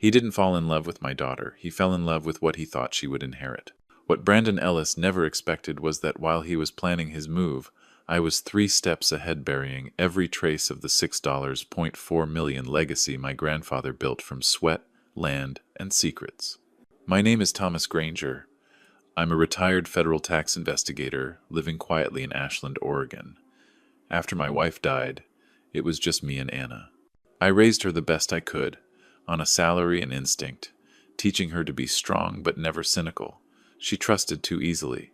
He didn't fall in love with my daughter. He fell in love with what he thought she would inherit. What Brandon Ellis never expected was that while he was planning his move, I was 3 steps ahead, burying every trace of the $6.4 million legacy my grandfather built from sweat, land, and secrets. My name is Thomas Granger. I'm a retired federal tax investigator living quietly in Ashland, Oregon. After my wife died, it was just me and Anna. I raised her the best I could, on a salary and instinct, teaching her to be strong but never cynical. She trusted too easily.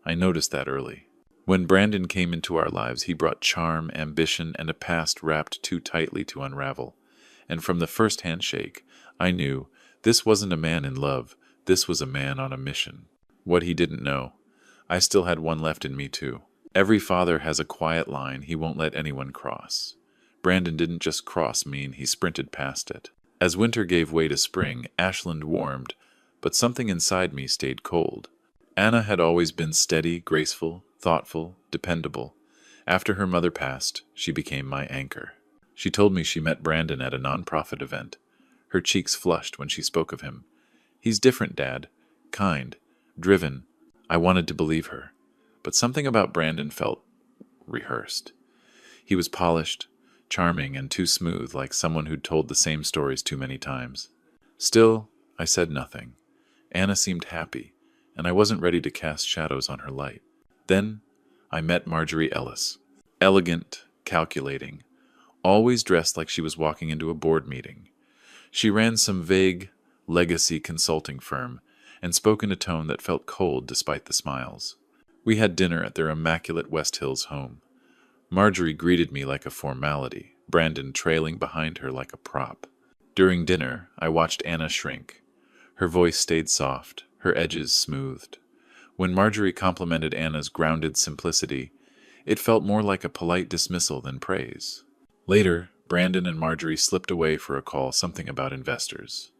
I noticed that early. When Brandon came into our lives, he brought charm, ambition, and a past wrapped too tightly to unravel. And from the first handshake, I knew this wasn't a man in love, this was a man on a mission. What he didn't know, I still had one left in me too. Every father has a quiet line he won't let anyone cross. Brandon didn't just cross mean, he sprinted past it. As winter gave way to spring, Ashland warmed, but something inside me stayed cold. Anna had always been steady, graceful, thoughtful, dependable. After her mother passed, she became my anchor. She told me she met Brandon at a nonprofit event. Her cheeks flushed when she spoke of him. He's different, Dad. Kind, driven. I wanted to believe her. But something about Brandon felt rehearsed. He was polished, charming, and too smooth, like someone who'd told the same stories too many times. Still, I said nothing. Anna seemed happy, and I wasn't ready to cast shadows on her light. Then I met Marjorie Ellis. Elegant, calculating, always dressed like she was walking into a board meeting. She ran some vague legacy consulting firm and spoke in a tone that felt cold despite the smiles. We had dinner at their immaculate West Hills home. Marjorie greeted me like a formality, Brandon trailing behind her like a prop. During dinner, I watched Anna shrink. Her voice stayed soft, her edges smoothed. When Marjorie complimented Anna's grounded simplicity, it felt more like a polite dismissal than praise. Later, Brandon and Marjorie slipped away for a call, something about investors.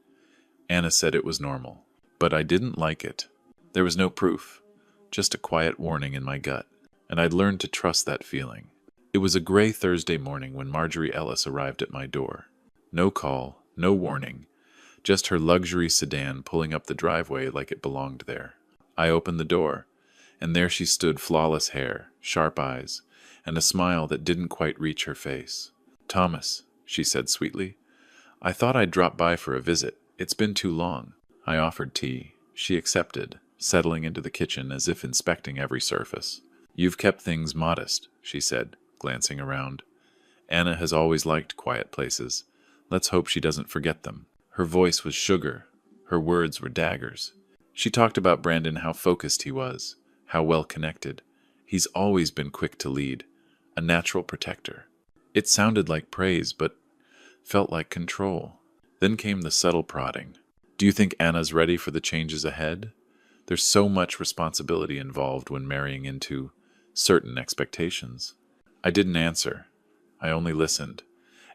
Anna said it was normal, but I didn't like it. There was no proof, just a quiet warning in my gut, and I'd learned to trust that feeling. It was a gray Thursday morning when Marjorie Ellis arrived at my door. No call, no warning, just her luxury sedan pulling up the driveway like it belonged there. I opened the door, and there she stood, flawless hair, sharp eyes, and a smile that didn't quite reach her face. "Thomas," she said sweetly, "I thought I'd drop by for a visit. It's been too long." I offered tea. She accepted, settling into the kitchen as if inspecting every surface. "You've kept things modest," she said, glancing around. "Anna has always liked quiet places. Let's hope she doesn't forget them." Her voice was sugar. Her words were daggers. She talked about Brandon, how focused he was, how well connected. He's always been quick to lead, a natural protector. It sounded like praise, but felt like control. Then came the subtle prodding. "Do you think Anna's ready for the changes ahead? There's so much responsibility involved when marrying into certain expectations." I didn't answer. I only listened.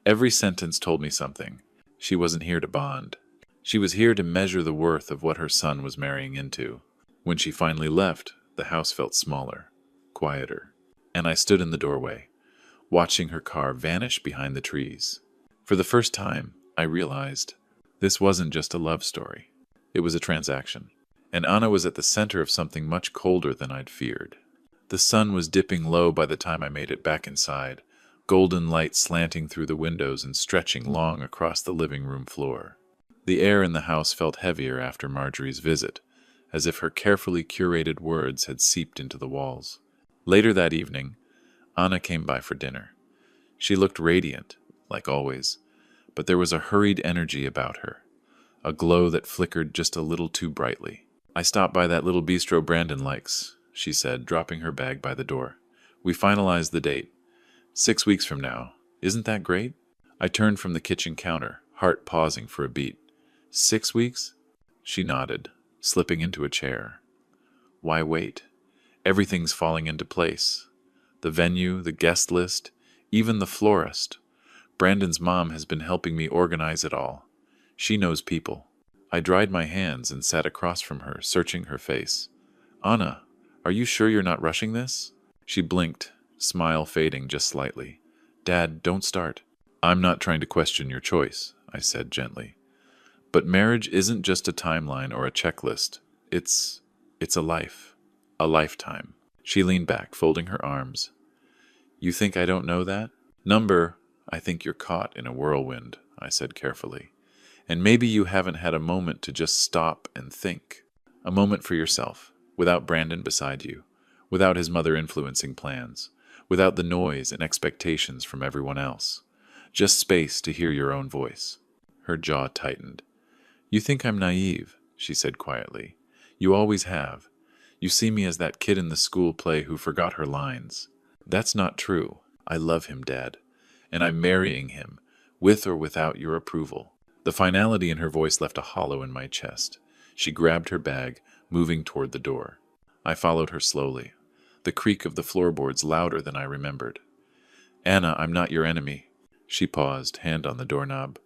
Every sentence told me something. She wasn't here to bond. She was here to measure the worth of what her son was marrying into. When she finally left, the house felt smaller, quieter, and I stood in the doorway, watching her car vanish behind the trees. For the first time, I realized this wasn't just a love story. It was a transaction, and Anna was at the center of something much colder than I'd feared. The sun was dipping low by the time I made it back inside, golden light slanting through the windows and stretching long across the living room floor. The air in the house felt heavier after Marjorie's visit, as if her carefully curated words had seeped into the walls. Later that evening, Anna came by for dinner. She looked radiant, like always, but there was a hurried energy about her, a glow that flickered just a little too brightly. "I stopped by that little bistro Brandon likes," she said, dropping her bag by the door. "We finalized the date. 6 weeks from now. Isn't that great?" I turned from the kitchen counter, heart pausing for a beat. 6 weeks? She nodded, slipping into a chair. Why wait? Everything's falling into place. The venue, the guest list, even the florist. Brandon's mom has been helping me organize it all. She knows people. I dried my hands and sat across from her, searching her face. "Anna, are you sure you're not rushing this?" She blinked, smile fading just slightly. "Dad, don't start." "I'm not trying to question your choice," I said gently. But marriage isn't just a timeline or a checklist. It's a life. A lifetime. She leaned back, folding her arms. You think I don't know that? Number, I think you're caught in a whirlwind, I said carefully. And maybe you haven't had a moment to just stop and think. A moment for yourself, without Brandon beside you, without his mother influencing plans, without the noise and expectations from everyone else. Just space to hear your own voice. Her jaw tightened. You think I'm naive, she said quietly. You always have. You see me as that kid in the school play who forgot her lines. That's not true. I love him, Dad. And I'm marrying him, with or without your approval. The finality in her voice left a hollow in my chest. She grabbed her bag, moving toward the door. I followed her slowly, the creak of the floorboards louder than I remembered. Anna, I'm not your enemy. She paused, hand on the doorknob.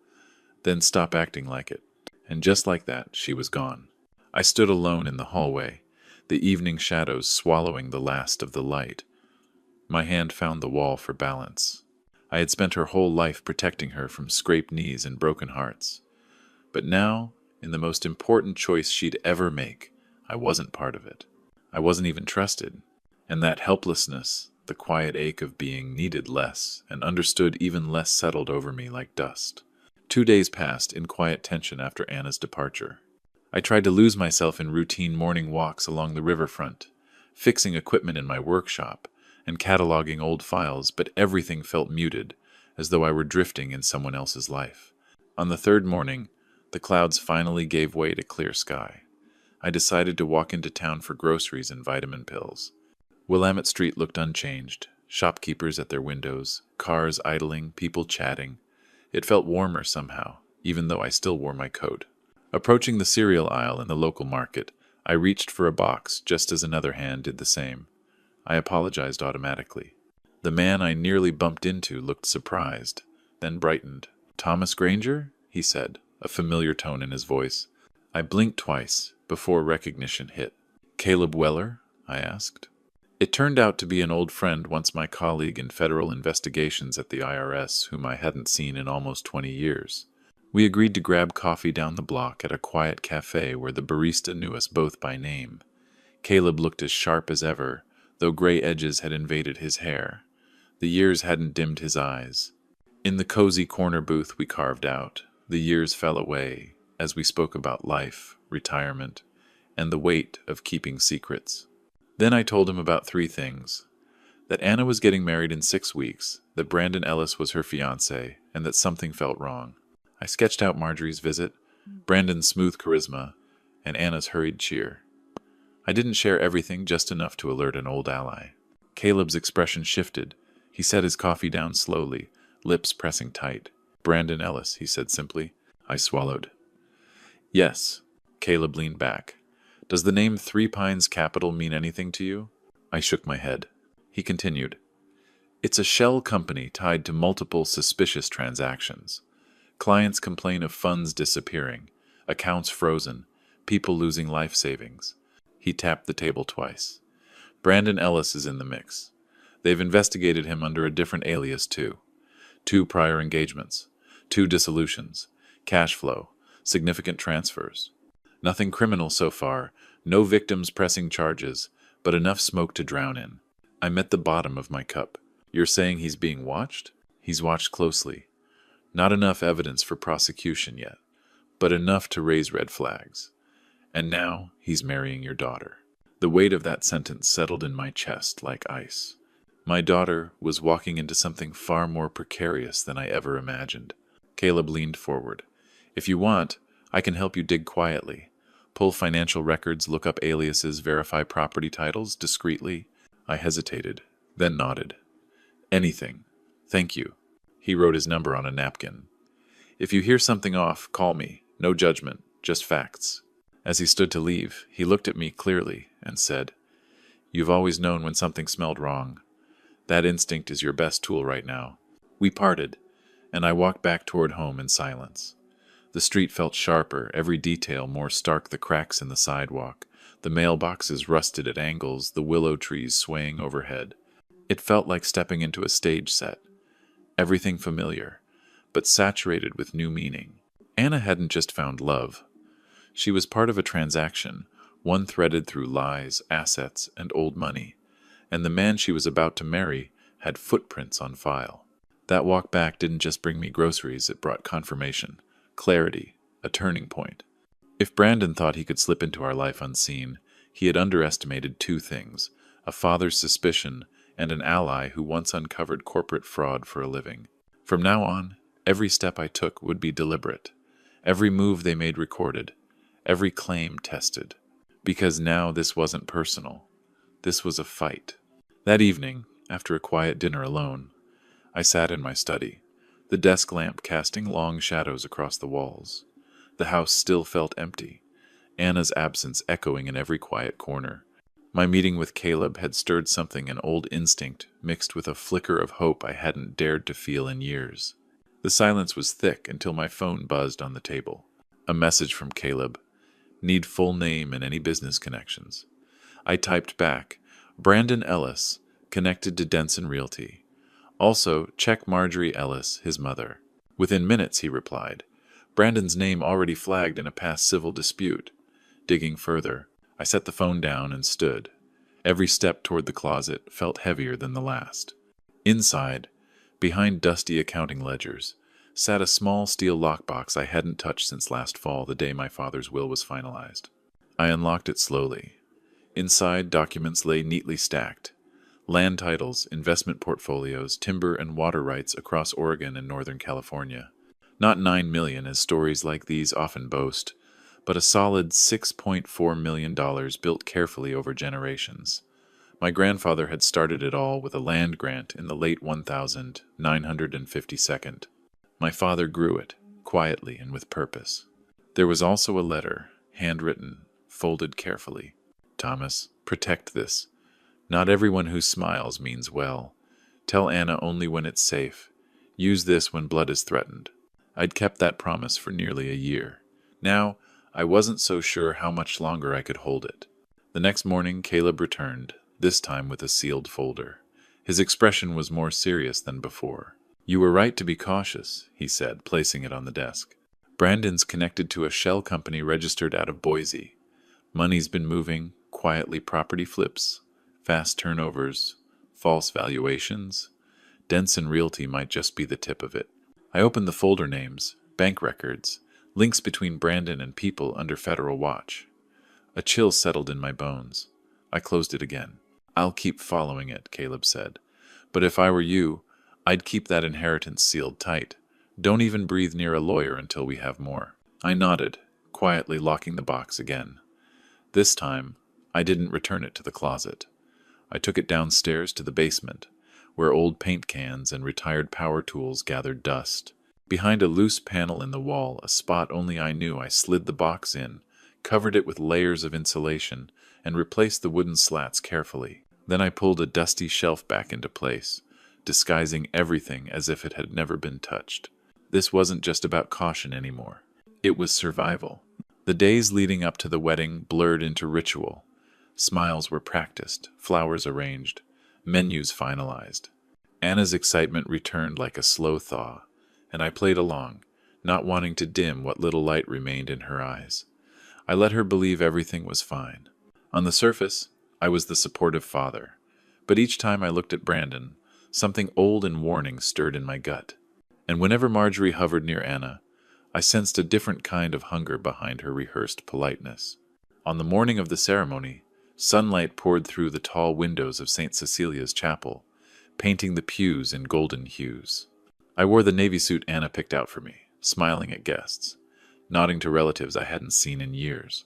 Then stop acting like it. And just like that, she was gone. I stood alone in the hallway, the evening shadows swallowing the last of the light. My hand found the wall for balance. I had spent her whole life protecting her from scraped knees and broken hearts. But now, in the most important choice she'd ever make, I wasn't part of it. I wasn't even trusted. And that helplessness, the quiet ache of being needed less and understood even less, settled over me like dust. 2 days passed in quiet tension after Anna's departure. I tried to lose myself in routine morning walks along the riverfront, fixing equipment in my workshop, and cataloging old files, but everything felt muted, as though I were drifting in someone else's life. On the third morning, the clouds finally gave way to clear sky. I decided to walk into town for groceries and vitamin pills. Willamette Street looked unchanged, shopkeepers at their windows, cars idling, people chatting. It felt warmer somehow, even though I still wore my coat. Approaching the cereal aisle in the local market, I reached for a box just as another hand did the same. I apologized automatically. The man I nearly bumped into looked surprised, then brightened. Thomas Granger? He said, a familiar tone in his voice. I blinked twice before recognition hit. Caleb Weller? I asked. It turned out to be an old friend, once my colleague in federal investigations at the IRS, whom I hadn't seen in almost 20 years. We agreed to grab coffee down the block at a quiet cafe where the barista knew us both by name. Caleb looked as sharp as ever, though gray edges had invaded his hair. The years hadn't dimmed his eyes. In the cozy corner booth we carved out, the years fell away as we spoke about life, retirement, and the weight of keeping secrets. Then I told him about 3 things. That Anna was getting married in 6 weeks, that Brandon Ellis was her fiancé, and that something felt wrong. I sketched out Marjorie's visit, Brandon's smooth charisma, and Anna's hurried cheer. I didn't share everything, just enough to alert an old ally. Caleb's expression shifted. He set his coffee down slowly, lips pressing tight. Brandon Ellis, he said simply. I swallowed. Yes. Caleb leaned back. Does the name Three Pines Capital mean anything to you? I shook my head. He continued. It's a shell company tied to multiple suspicious transactions. Clients complain of funds disappearing, accounts frozen, people losing life savings. He tapped the table twice. Brandon Ellis is in the mix. They've investigated him under a different alias, too. 2 prior engagements, 2 dissolutions, cash flow, significant transfers. Nothing criminal so far, no victims pressing charges, but enough smoke to drown in. I met the bottom of my cup. You're saying he's being watched? He's watched closely. Not enough evidence for prosecution yet, but enough to raise red flags. And now he's marrying your daughter. The weight of that sentence settled in my chest like ice. My daughter was walking into something far more precarious than I ever imagined. Caleb leaned forward. If you want, I can help you dig quietly. Pull financial records, look up aliases, verify property titles discreetly. I hesitated, then nodded. Anything. Thank you. He wrote his number on a napkin. If you hear something off, call me. No judgment, just facts. As he stood to leave, he looked at me clearly and said, You've always known when something smelled wrong. That instinct is your best tool right now. We parted, and I walked back toward home in silence. The street felt sharper, every detail more stark, the cracks in the sidewalk, the mailboxes rusted at angles, the willow trees swaying overhead. It felt like stepping into a stage set. Everything familiar, but saturated with new meaning. Anna hadn't just found love. She was part of a transaction, one threaded through lies, assets, and old money, and the man she was about to marry had footprints on file. That walk back didn't just bring me groceries, it brought confirmation, clarity, a turning point. If Brandon thought he could slip into our life unseen, he had underestimated two things: a father's suspicion and an ally who once uncovered corporate fraud for a living. From now on, every step I took would be deliberate, every move they made recorded, every claim tested. Because now this wasn't personal. This was a fight. That evening, after a quiet dinner alone, I sat in my study, the desk lamp casting long shadows across the walls. The house still felt empty, Anna's absence echoing in every quiet corner. My meeting with Caleb had stirred something, an old instinct mixed with a flicker of hope I hadn't dared to feel in years. The silence was thick until my phone buzzed on the table. A message from Caleb. Need full name and any business connections. I typed back, Brandon Ellis, connected to Denson Realty. Also, check Marjorie Ellis, his mother. Within minutes, he replied. Brandon's name already flagged in a past civil dispute. Digging further, I set the phone down and stood. Every step toward the closet felt heavier than the last. Inside, behind dusty accounting ledgers, sat a small steel lockbox I hadn't touched since last fall, the day my father's will was finalized. I unlocked it slowly. Inside, documents lay neatly stacked. Land titles, investment portfolios, timber and water rights across Oregon and Northern California. Not 9 million, as stories like these often boast, but a solid $6.4 million built carefully over generations. My grandfather had started it all with a land grant in the late 1952nd. My father grew it, quietly and with purpose. There was also a letter, handwritten, folded carefully. Thomas, protect this. Not everyone who smiles means well. Tell Anna only when it's safe. Use this when blood is threatened. I'd kept that promise for nearly a year. Now, I wasn't so sure how much longer I could hold it. The next morning, Caleb returned, this time with a sealed folder. His expression was more serious than before. You were right to be cautious, he said, placing it on the desk. Brandon's connected to a shell company registered out of Boise. Money's been moving, quietly property flips, fast turnovers, false valuations. Denson Realty might just be the tip of it. I opened the folder names, bank records, links between Brandon and people under federal watch. A chill settled in my bones. I closed it again. I'll keep following it, Caleb said. But if I were you, I'd keep that inheritance sealed tight. Don't even breathe near a lawyer until we have more. I nodded, quietly locking the box again. This time, I didn't return it to the closet. I took it downstairs to the basement, where old paint cans and retired power tools gathered dust. Behind a loose panel in the wall, a spot only I knew, I slid the box in, covered it with layers of insulation, and replaced the wooden slats carefully. Then I pulled a dusty shelf back into place, disguising everything as if it had never been touched. This wasn't just about caution anymore. It was survival. The days leading up to the wedding blurred into ritual. Smiles were practiced, flowers arranged, menus finalized. Anna's excitement returned like a slow thaw, and I played along, not wanting to dim what little light remained in her eyes. I let her believe everything was fine. On the surface, I was the supportive father, but each time I looked at Brandon, something old and warning stirred in my gut. And whenever Marjorie hovered near Anna, I sensed a different kind of hunger behind her rehearsed politeness. On the morning of the ceremony, sunlight poured through the tall windows of St. Cecilia's chapel, painting the pews in golden hues. I wore the navy suit Anna picked out for me, smiling at guests, nodding to relatives I hadn't seen in years.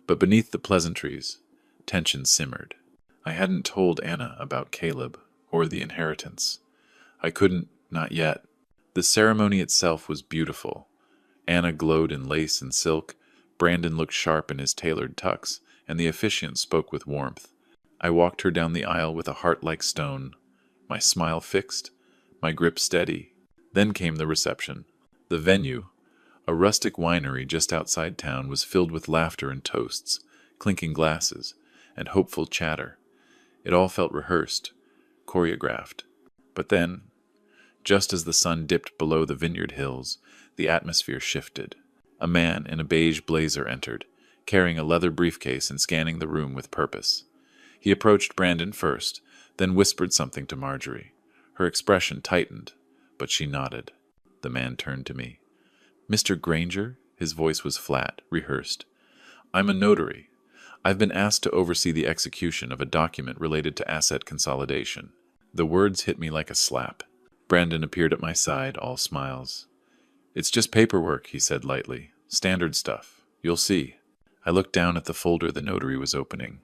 But beneath the pleasantries, tension simmered. I hadn't told Anna about Caleb or the inheritance. I couldn't, not yet. The ceremony itself was beautiful. Anna glowed in lace and silk, Brandon looked sharp in his tailored tux, and the officiant spoke with warmth. I walked her down the aisle with a heart like stone, my smile fixed, my grip steady. Then came the reception. The venue, a rustic winery just outside town, was filled with laughter and toasts, clinking glasses, and hopeful chatter. It all felt rehearsed, choreographed. But then, just as the sun dipped below the vineyard hills, the atmosphere shifted. A man in a beige blazer entered, carrying a leather briefcase and scanning the room with purpose. He approached Brandon first, then whispered something to Marjorie. Her expression tightened, but she nodded. The man turned to me. "Mr. Granger?" His voice was flat, rehearsed. "I'm a notary. I've been asked to oversee the execution of a document related to asset consolidation." The words hit me like a slap. Brandon appeared at my side, all smiles. "It's just paperwork," he said lightly. "Standard stuff. You'll see." I looked down at the folder the notary was opening.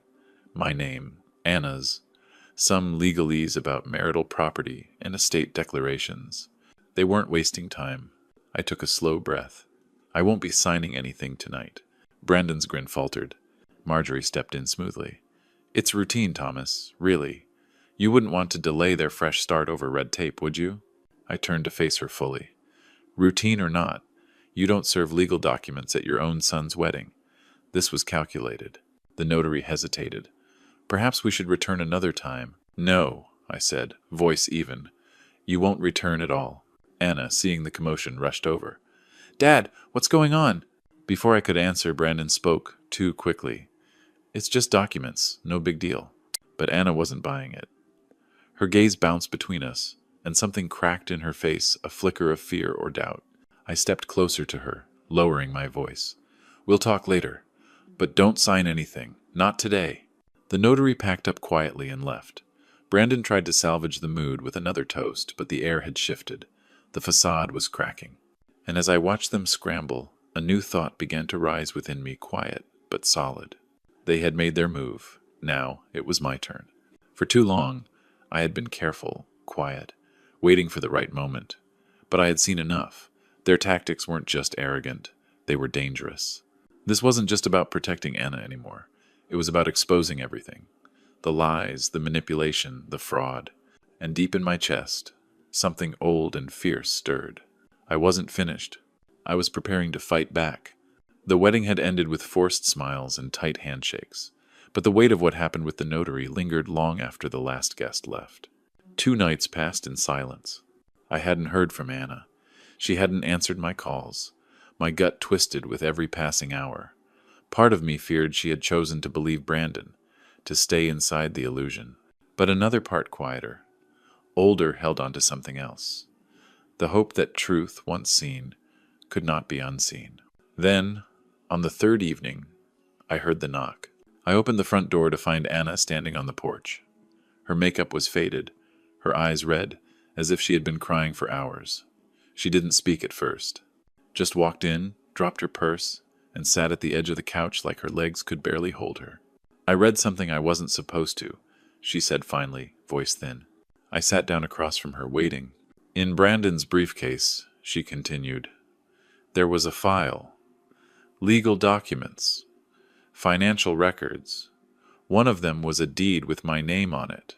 My name, Anna's, some legalese about marital property and estate declarations. They weren't wasting time. I took a slow breath. "I won't be signing anything tonight." Brandon's grin faltered. Marjorie stepped in smoothly. "It's routine, Thomas, really. You wouldn't want to delay their fresh start over red tape, would you?" I turned to face her fully. "Routine or not, you don't serve legal documents at your own son's wedding." This was calculated. The notary hesitated. "Perhaps we should return another time." "No," I said, voice even. "You won't return at all." Anna, seeing the commotion, rushed over. "Dad, what's going on?" Before I could answer, Brandon spoke, too quickly. "It's just documents, no big deal." But Anna wasn't buying it. Her gaze bounced between us, and something cracked in her face, a flicker of fear or doubt. I stepped closer to her, lowering my voice. "We'll talk later. But don't sign anything. Not today." The notary packed up quietly and left. Brandon tried to salvage the mood with another toast, but the air had shifted. The facade was cracking. And as I watched them scramble, a new thought began to rise within me, quiet but solid. They had made their move. Now it was my turn. For too long, I had been careful, quiet, waiting for the right moment. But I had seen enough. Their tactics weren't just arrogant. They were dangerous. This wasn't just about protecting Anna anymore. It was about exposing everything. The lies, the manipulation, the fraud. And deep in my chest, something old and fierce stirred. I wasn't finished. I was preparing to fight back. The wedding had ended with forced smiles and tight handshakes, but the weight of what happened with the notary lingered long after the last guest left. 2 nights passed in silence. I hadn't heard from Anna. She hadn't answered my calls. My gut twisted with every passing hour. Part of me feared she had chosen to believe Brandon, to stay inside the illusion. But another part, quieter, older, held on to something else. The hope that truth, once seen, could not be unseen. Then, on the 3rd evening, I heard the knock. I opened the front door to find Anna standing on the porch. Her makeup was faded, her eyes red, as if she had been crying for hours. She didn't speak at first. Just walked in, dropped her purse, and sat at the edge of the couch like her legs could barely hold her. "I read something I wasn't supposed to," she said finally, voice thin. I sat down across from her, waiting. "In Brandon's briefcase," she continued, "there was a file. Legal documents. Financial records. One of them was a deed with my name on it,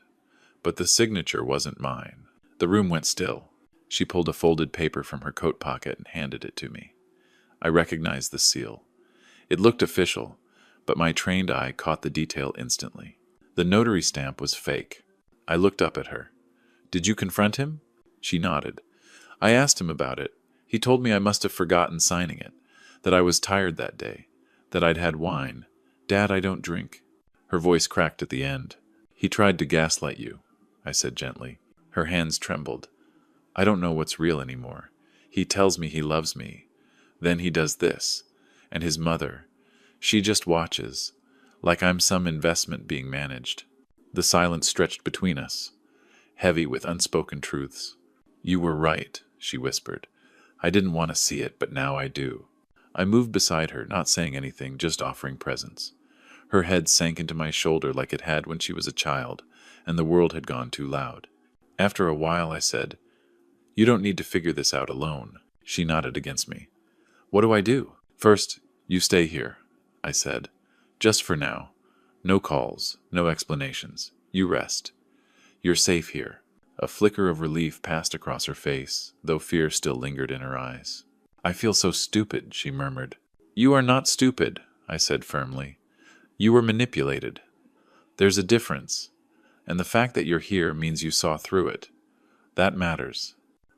but the signature wasn't mine." The room went still. She pulled a folded paper from her coat pocket and handed it to me. I recognized the seal. It looked official, but my trained eye caught the detail instantly. The notary stamp was fake. I looked up at her. "Did you confront him?" She nodded. "I asked him about it. He told me I must have forgotten signing it, that I was tired that day, that I'd had wine. Dad, I don't drink." Her voice cracked at the end. "He tried to gaslight you," I said gently. Her hands trembled. "I don't know what's real anymore. He tells me he loves me. Then he does this. And his mother. She just watches, like I'm some investment being managed." The silence stretched between us, heavy with unspoken truths. "You were right," she whispered. "I didn't want to see it, but now I do." I moved beside her, not saying anything, just offering presence. Her head sank into my shoulder like it had when she was a child, and the world had gone too loud. After a while, I said, "You don't need to figure this out alone." She nodded against me. "What do I do?" "First, you stay here," I said. "Just for now. No calls, no explanations. You rest. You're safe here." A flicker of relief passed across her face, though fear still lingered in her eyes. "I feel so stupid," she murmured. "You are not stupid," I said firmly. "You were manipulated. There's a difference, and the fact that you're here means you saw through it. That matters."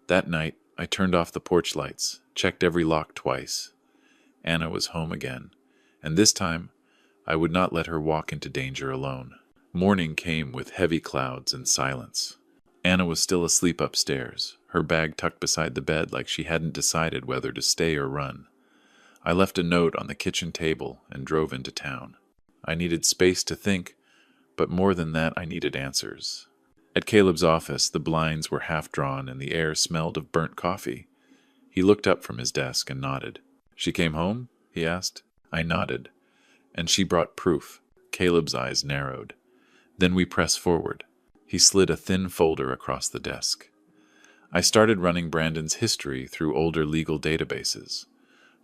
That night, I turned off the porch lights, checked every lock twice. Anna was home again, and this time I would not let her walk into danger alone. Morning came with heavy clouds and silence. Anna was still asleep upstairs, her bag tucked beside the bed like she hadn't decided whether to stay or run. I left a note on the kitchen table and drove into town. I needed space to think, but more than that, I needed answers. At Caleb's office, the blinds were half drawn and the air smelled of burnt coffee. He looked up from his desk and nodded. "She came home?" he asked. I nodded. "And she brought proof." Caleb's eyes narrowed. "Then we press forward." He slid a thin folder across the desk. I started running Brandon's history through older legal databases.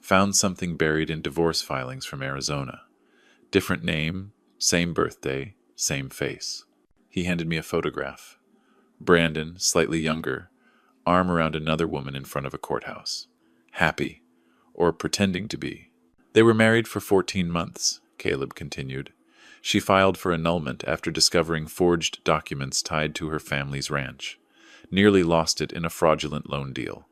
Found something buried in divorce filings from Arizona. Different name, same birthday, same face. He handed me a photograph. Brandon, slightly younger, arm around another woman in front of a courthouse. Happy, or pretending to be. They were married for 14 months, Caleb continued. She filed for annulment after discovering forged documents tied to her family's ranch. Nearly lost it in a fraudulent loan deal.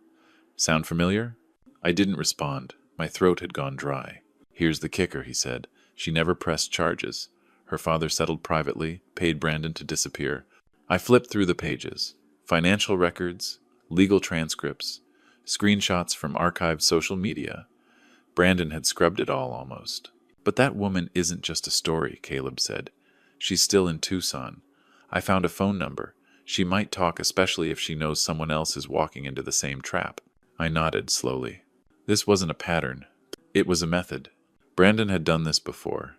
Sound familiar? I didn't respond. My throat had gone dry. "Here's the kicker," he said. "She never pressed charges. Her father settled privately, paid Brandon to disappear." I flipped through the pages. Financial records, legal transcripts, screenshots from archived social media. Brandon had scrubbed it all almost. "But that woman isn't just a story," Caleb said. "She's still in Tucson. I found a phone number. She might talk, especially if she knows someone else is walking into the same trap." I nodded slowly. This wasn't a pattern. It was a method. Brandon had done this before.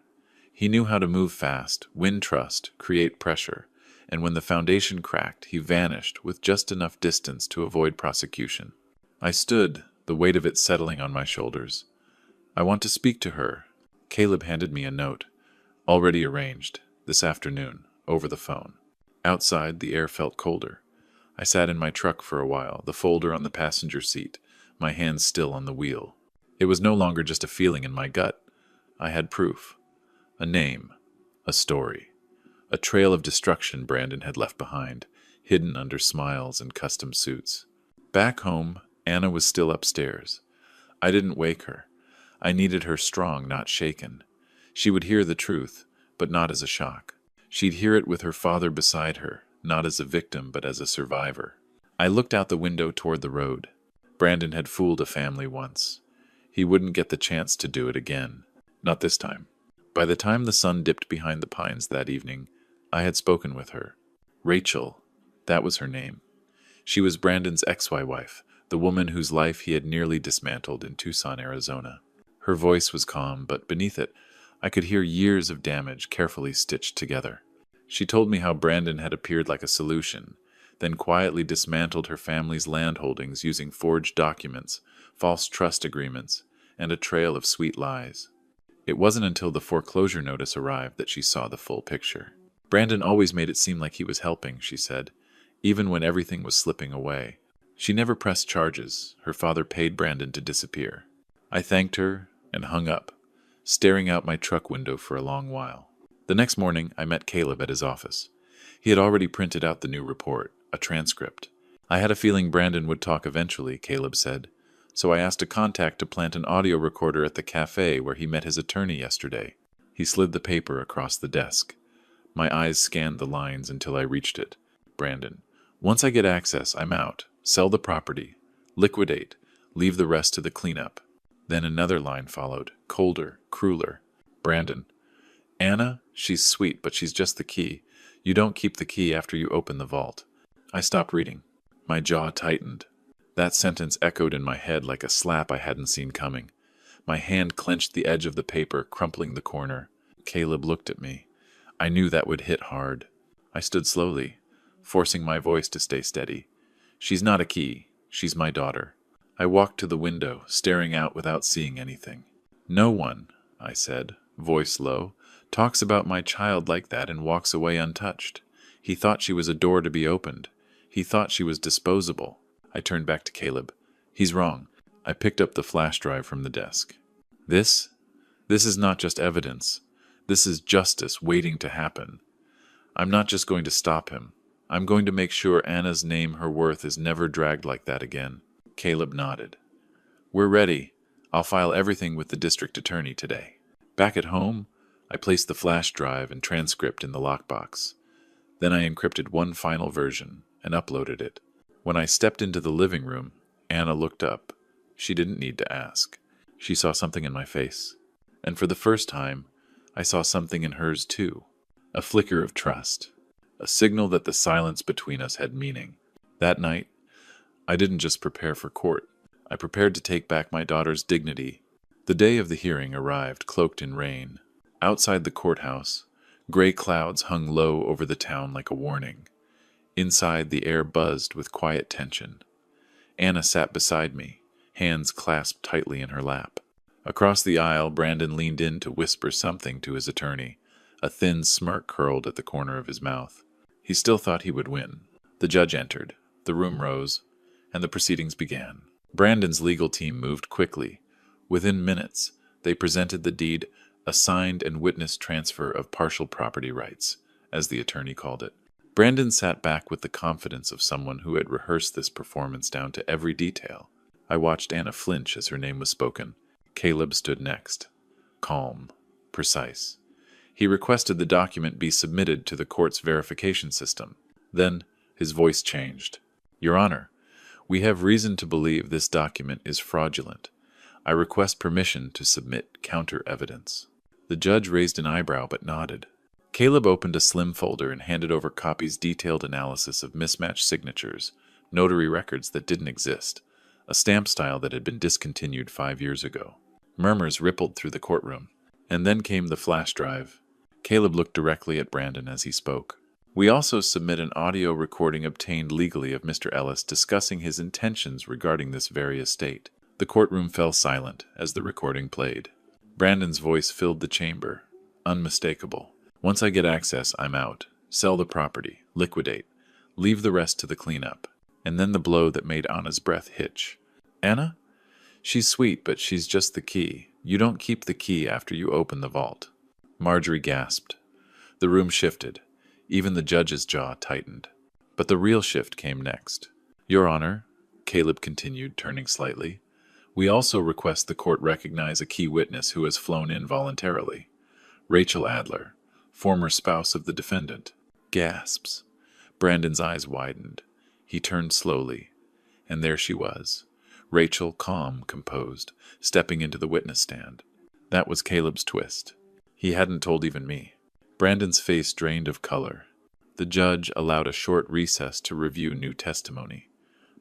He knew how to move fast, win trust, create pressure, and when the foundation cracked, he vanished with just enough distance to avoid prosecution. I stood, the weight of it settling on my shoulders. "I want to speak to her." Caleb handed me a note. "Already arranged, this afternoon, over the phone." Outside, the air felt colder. I sat in my truck for a while, the folder on the passenger seat, my hands still on the wheel. It was no longer just a feeling in my gut. I had proof. A name. A story. A trail of destruction Brandon had left behind, hidden under smiles and custom suits. Back home, Anna was still upstairs. I didn't wake her. I needed her strong, not shaken. She would hear the truth, but not as a shock. She'd hear it with her father beside her, not as a victim, but as a survivor. I looked out the window toward the road. Brandon had fooled a family once. He wouldn't get the chance to do it again. Not this time. By the time the sun dipped behind the pines that evening, I had spoken with her. Rachel, that was her name. She was Brandon's ex-wife, the woman whose life he had nearly dismantled in Tucson, Arizona. Her voice was calm, but beneath it, I could hear years of damage carefully stitched together. She told me how Brandon had appeared like a solution, then quietly dismantled her family's land holdings using forged documents, false trust agreements, and a trail of sweet lies. It wasn't until the foreclosure notice arrived that she saw the full picture. "Brandon always made it seem like he was helping," she said, "even when everything was slipping away. She never pressed charges. Her father paid Brandon to disappear." I thanked her and hung up, staring out my truck window for a long while. The next morning, I met Caleb at his office. He had already printed out the new report, a transcript. "I had a feeling Brandon would talk eventually," Caleb said, "so I asked a contact to plant an audio recorder at the cafe where he met his attorney yesterday." He slid the paper across the desk. My eyes scanned the lines until I reached it. "Brandon, once I get access, I'm out. Sell the property. Liquidate. Leave the rest to the cleanup." Then another line followed, colder, crueler. "Brandon, Anna, she's sweet, but she's just the key. You don't keep the key after you open the vault." I stopped reading. My jaw tightened. That sentence echoed in my head like a slap I hadn't seen coming. My hand clenched the edge of the paper, crumpling the corner. Caleb looked at me. I knew that would hit hard. I stood slowly, forcing my voice to stay steady. "She's not a key. She's my daughter." I walked to the window, staring out without seeing anything. "No one," I said, voice low, "talks about my child like that and walks away untouched. He thought she was a door to be opened. He thought she was disposable." I turned back to Caleb. "He's wrong." I picked up the flash drive from the desk. This is not just evidence. This is justice waiting to happen. I'm not just going to stop him. I'm going to make sure Anna's name, her worth, is never dragged like that again." Caleb nodded. "We're ready. I'll file everything with the district attorney today. Back at home, I placed the flash drive and transcript in the lockbox. Then I encrypted one final version and uploaded it. When I stepped into the living room, Anna looked up. She didn't need to ask. She saw something in my face. And for the first time, I saw something in hers too. A flicker of trust. A signal that the silence between us had meaning. That night, I didn't just prepare for court. I prepared to take back my daughter's dignity. The day of the hearing arrived, cloaked in rain. Outside the courthouse, gray clouds hung low over the town like a warning. Inside, the air buzzed with quiet tension. Anna sat beside me, hands clasped tightly in her lap. Across the aisle, Brandon leaned in to whisper something to his attorney. A thin smirk curled at the corner of his mouth. He still thought he would win. The judge entered. The room rose, and the proceedings began. Brandon's legal team moved quickly. Within minutes, they presented the deed, a signed and witnessed transfer of partial property rights, as the attorney called it. Brandon sat back with the confidence of someone who had rehearsed this performance down to every detail. I watched Anna flinch as her name was spoken. Caleb stood next. Calm, precise. He requested the document be submitted to the court's verification system. Then, his voice changed. Your Honor, we have reason to believe this document is fraudulent. I request permission to submit counter evidence. The judge raised an eyebrow but nodded. Caleb opened a slim folder and handed over copies detailed analysis of mismatched signatures, notary records that didn't exist, a stamp style that had been discontinued 5 years ago. Murmurs rippled through the courtroom. And then came the flash drive. Caleb looked directly at Brandon as he spoke. We also submit an audio recording obtained legally of Mr. Ellis discussing his intentions regarding this very estate. The courtroom fell silent as the recording played. Brandon's voice filled the chamber, unmistakable. Once I get access, I'm out. Sell the property, liquidate, leave the rest to the cleanup. And then the blow that made Anna's breath hitch. Anna? She's sweet, but she's just the key. You don't keep the key after you open the vault. Marjorie gasped. The room shifted. Even the judge's jaw tightened. But the real shift came next. Your Honor, Caleb continued, turning slightly, we also request the court recognize a key witness who has flown in voluntarily. Rachel Adler, former spouse of the defendant. Gasps. Brandon's eyes widened. He turned slowly, and there she was. Rachel, calm, composed, stepping into the witness stand. That was Caleb's twist. He hadn't told even me. Brandon's face drained of color. The judge allowed a short recess to review new testimony.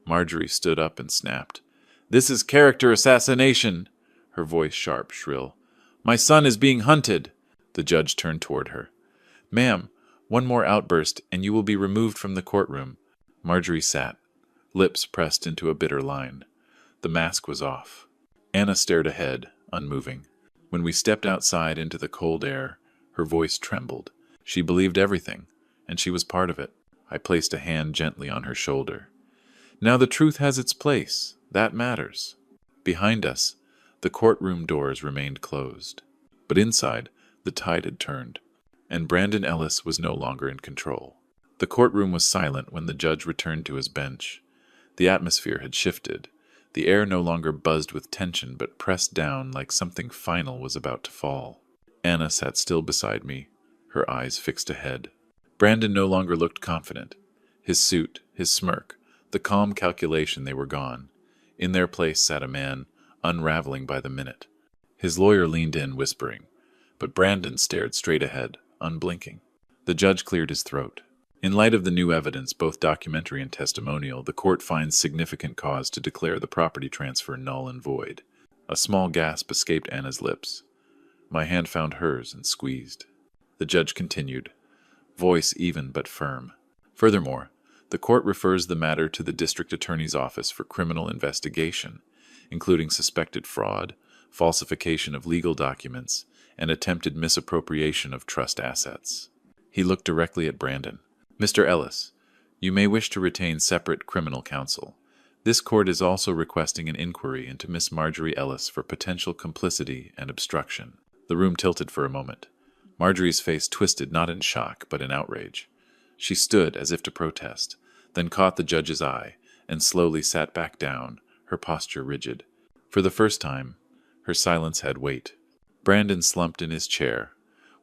Marjorie stood up and snapped. This is character assassination, her voice sharp, shrill. My son is being hunted. The judge turned toward her. Ma'am, one more outburst and you will be removed from the courtroom. Marjorie sat, lips pressed into a bitter line. The mask was off. Anna stared ahead, unmoving. When we stepped outside into the cold air, her voice trembled. She believed everything, and she was part of it. I placed a hand gently on her shoulder. Now the truth has its place. That matters. Behind us, the courtroom doors remained closed. But inside, the tide had turned, and Brandon Ellis was no longer in control. The courtroom was silent when the judge returned to his bench. The atmosphere had shifted. The air no longer buzzed with tension, but pressed down like something final was about to fall. Anna sat still beside me, her eyes fixed ahead. Brandon no longer looked confident. His suit, his smirk, the calm calculation, they were gone. In their place sat a man, unraveling by the minute. His lawyer leaned in, whispering, but Brandon stared straight ahead, unblinking. The judge cleared his throat. In light of the new evidence, both documentary and testimonial, the court finds significant cause to declare the property transfer null and void. A small gasp escaped Anna's lips. My hand found hers and squeezed. The judge continued, voice even but firm. Furthermore, the court refers the matter to the district attorney's office for criminal investigation, including suspected fraud, falsification of legal documents, and attempted misappropriation of trust assets. He looked directly at Brandon. Mr. Ellis, you may wish to retain separate criminal counsel. This court is also requesting an inquiry into Miss Marjorie Ellis for potential complicity and obstruction. The room tilted for a moment. Marjorie's face twisted not in shock, but in outrage. She stood as if to protest, then caught the judge's eye, and slowly sat back down, her posture rigid. For the first time, Her silence had weight. Brandon slumped in his chair,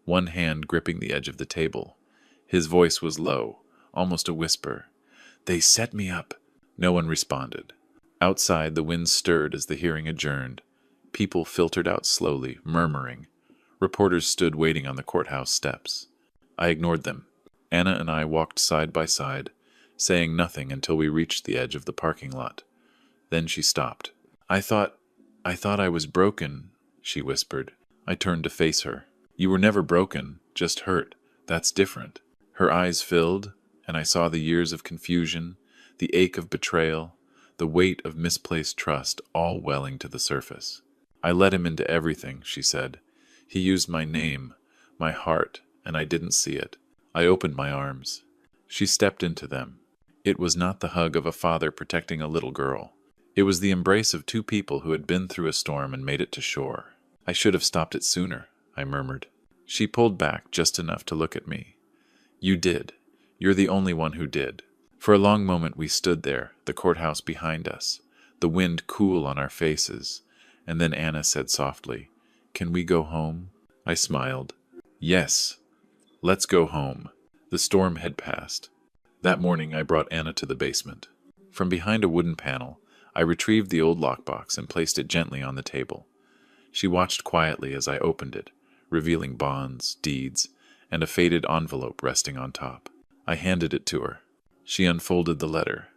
one hand gripping the edge of the table. His voice was low, almost a whisper. "They set me up." No one responded. Outside, the wind stirred as the hearing adjourned. People filtered out slowly, murmuring. Reporters stood waiting on the courthouse steps. I ignored them. Anna and I walked side by side, saying nothing until we reached the edge of the parking lot. Then she stopped. I thought I was broken," she whispered. I turned to face her. "You were never broken, just hurt. That's different." Her eyes filled, and I saw the years of confusion, the ache of betrayal, the weight of misplaced trust all welling to the surface. "I let him into everything," she said. "He used my name, my heart, and I didn't see it. I opened my arms." She stepped into them. It was not the hug of a father protecting a little girl. It was the embrace of two people who had been through a storm and made it to shore. "I should have stopped it sooner," I murmured. She pulled back just enough to look at me. "You did. You're the only one who did." For a long moment we stood there, the courthouse behind us, the wind cool on our faces, and then Anna said softly, "Can we go home?" I smiled. "Yes. Let's go home." The storm had passed. That morning I brought Anna to the basement. From behind a wooden panel, I retrieved the old lockbox and placed it gently on the table. She watched quietly as I opened it, revealing bonds, deeds, and a faded envelope resting on top. I handed it to her. She unfolded the letter.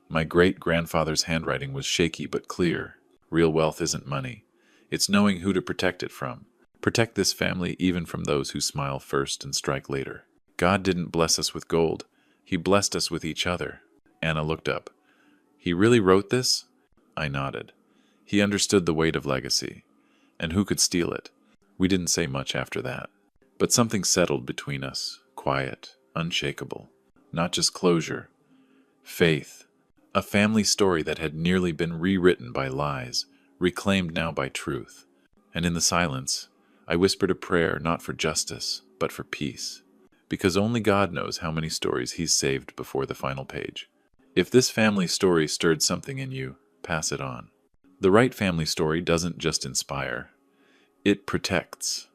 My great-grandfather's handwriting was shaky but clear. Real wealth isn't money. It's knowing who to protect it from. Protect this family even from those who smile first and strike later. God didn't bless us with gold. He blessed us with each other. Anna looked up. "He really wrote this?" I nodded. He understood the weight of legacy. And who could steal it? We didn't say much after that. But something settled between us, quiet, unshakable. Not just closure. Faith. A family story that had nearly been rewritten by lies, reclaimed now by truth. And in the silence, I whispered a prayer not for justice, but for peace. Because only God knows how many stories He's saved before the final page. If this family story stirred something in you, pass it on. The right family story doesn't just inspire. It protects.